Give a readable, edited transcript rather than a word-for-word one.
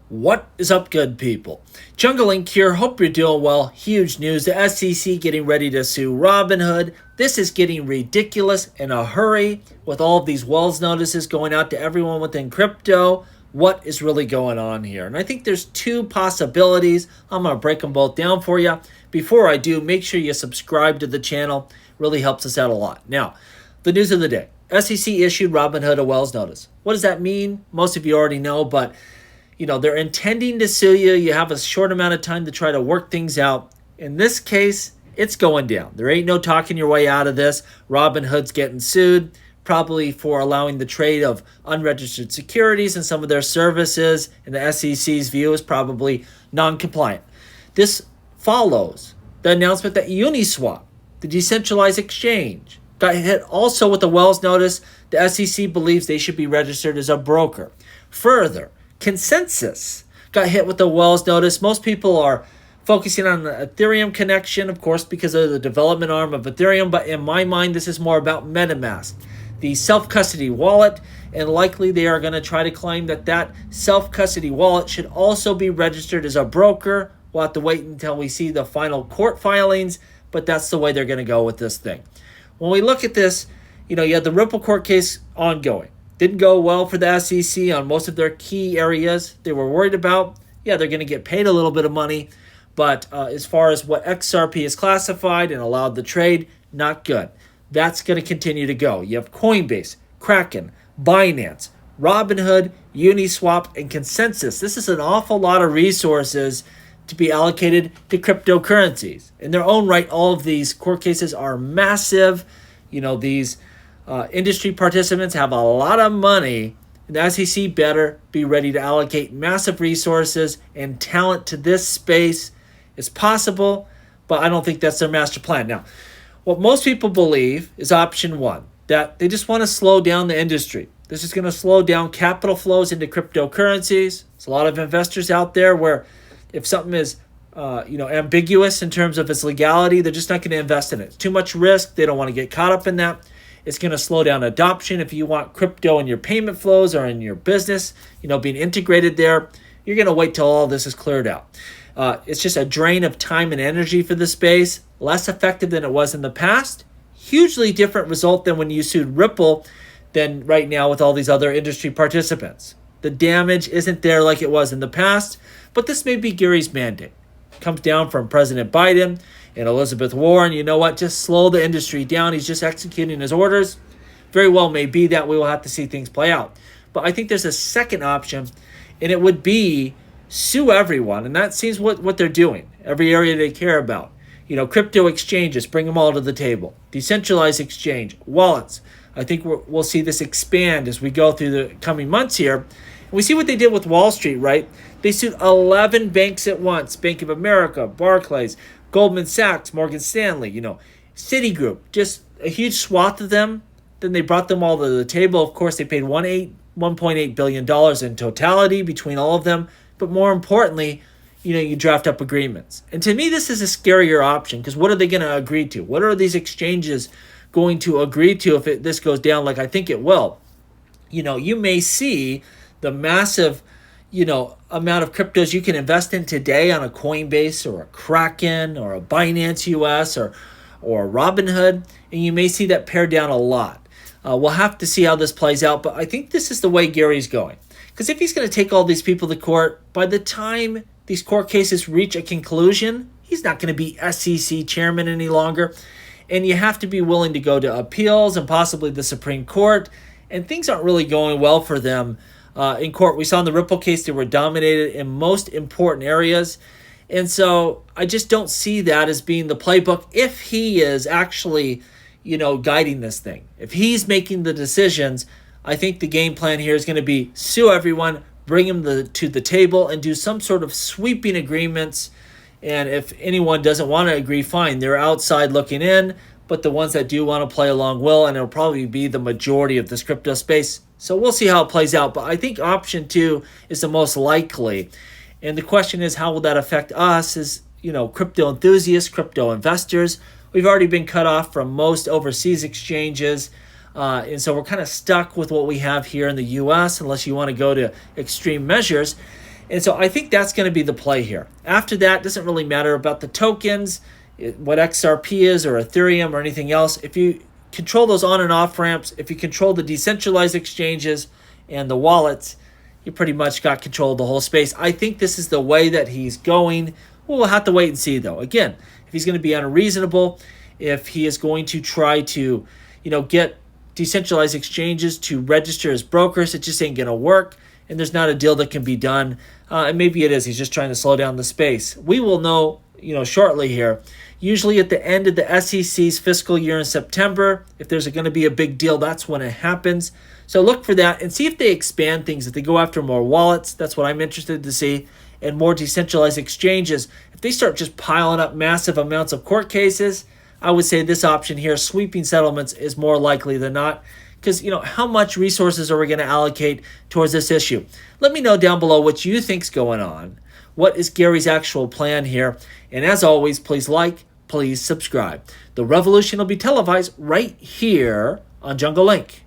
What is up, good people? Jungle Inc. here. Hope you're doing well. Huge news. The SEC getting ready to sue Robinhood. This is getting ridiculous in a hurry with all of these Wells notices going out to everyone within crypto. What is really going on here? And I think there's two possibilities. I'm going to break them both down for you. Before I do, make sure you subscribe to the channel. Really helps us out a lot. Now, the news of the day. SEC issued Robinhood a Wells notice. What does that mean? Most of you already know, but they're intending to sue you. You have a short amount of time to try to work things out. In this case, it's going down. There ain't no talking your way out of this. Robinhood's getting sued, probably for allowing the trade of unregistered securities and some of their services. In the SEC's view, is probably non-compliant. This follows the announcement that Uniswap, the decentralized exchange, got hit also with a Wells notice. The SEC believes they should be registered as a broker. Further, Consensus got hit with the Wells notice. Most people are focusing on the Ethereum connection, of course, because of the development arm of Ethereum. But in my mind, this is more about MetaMask, the self-custody wallet. And likely they are going to try to claim that that self-custody wallet should also be registered as a broker. We'll have to wait until we see the final court filings. But that's the way they're going to go with this thing. When we look at this, you had the Ripple court case ongoing. Didn't go well for the SEC on most of their key areas they were worried about. Yeah, they're going to get paid a little bit of money, but as far as what XRP is classified and allowed the trade, not good. That's going to continue to go. You have Coinbase, Kraken, Binance, Robinhood, Uniswap, and Consensus. This is an awful lot of resources to be allocated to cryptocurrencies. In their own right, all of these court cases are massive. These industry participants have a lot of money, and the SEC better be ready to allocate massive resources and talent to this space. It's possible, but I don't think that's their master plan. Now, what most people believe is option one, that they just want to slow down the industry. This is going to slow down capital flows into cryptocurrencies. There's a lot of investors out there where if something is ambiguous in terms of its legality, they're just not going to invest in it. It's too much risk. They don't want to get caught up in that. It's going to slow down adoption. If you want crypto in your payment flows or in your business, being integrated there, you're going to wait till all this is cleared out. It's just a drain of time and energy for the space, less effective than it was in the past. Hugely different result than when you sued Ripple than right now with all these other industry participants. The damage isn't there like it was in the past, but this may be Gary's mandate. It comes down from President Biden and Elizabeth Warren. You know what? Just slow the industry down. He's just executing his orders. Very well may be that we will have to see things play out. But I think there's a second option, and it would be sue everyone. And that seems what they're doing. Every area they care about. Crypto exchanges, bring them all to the table. Decentralized exchange, wallets. I think we'll see this expand as we go through the coming months here. And we see what they did with Wall Street, right? They sued 11 banks at once. Bank of America, Barclays, Goldman Sachs, Morgan Stanley, Citigroup, just a huge swath of them. Then they brought them all to the table. Of course, they paid $1.8 billion in totality between all of them. But more importantly, you draft up agreements. And to me, this is a scarier option because what are they going to agree to? What are these exchanges going to agree to if this goes down like I think it will? You may see the massive amount of cryptos you can invest in today on a Coinbase or a Kraken or a Binance US or Robinhood, and you may see that pare down a lot. We'll have to see how this plays out, but I think this is the way Gary's going. Because if he's going to take all these people to court, by the time these court cases reach a conclusion, he's not going to be SEC chairman any longer, and you have to be willing to go to appeals and possibly the Supreme Court, and things aren't really going well for them. In court, we saw in the Ripple case, they were dominated in most important areas. And so I just don't see that as being the playbook if he is actually, guiding this thing. If he's making the decisions, I think the game plan here is going to be sue everyone, bring them to the table, and do some sort of sweeping agreements. And if anyone doesn't want to agree, fine. They're outside looking in. But the ones that do want to play along will, and it'll probably be the majority of this crypto space. So we'll see how it plays out. But I think option two is the most likely. And the question is, how will that affect us as, crypto enthusiasts, crypto investors? We've already been cut off from most overseas exchanges. And so we're kind of stuck with what we have here in the U.S. unless you want to go to extreme measures. And so I think that's going to be the play here. After that, it doesn't really matter about the tokens, what XRP is or Ethereum or anything else. If you control those on and off ramps, if you control the decentralized exchanges and the wallets, you pretty much got control of the whole space. I think this is the way that he's going. We'll have to wait and see, though. Again, if he's going to be unreasonable, if he is going to try to, get decentralized exchanges to register as brokers, it just ain't going to work. And there's not a deal that can be done. And maybe it is. He's just trying to slow down the space. We will know, shortly here. Usually at the end of the SEC's fiscal year in September, if there's going to be a big deal, that's when it happens. So look for that and see if they expand things, if they go after more wallets. That's what I'm interested to see. And more decentralized exchanges. If they start just piling up massive amounts of court cases, I would say this option here, sweeping settlements, is more likely than not. Because, how much resources are we going to allocate towards this issue? Let me know down below what you think's going on. What is Gary's actual plan here? And as always, please like, please subscribe. The revolution will be televised right here on Jungle Link.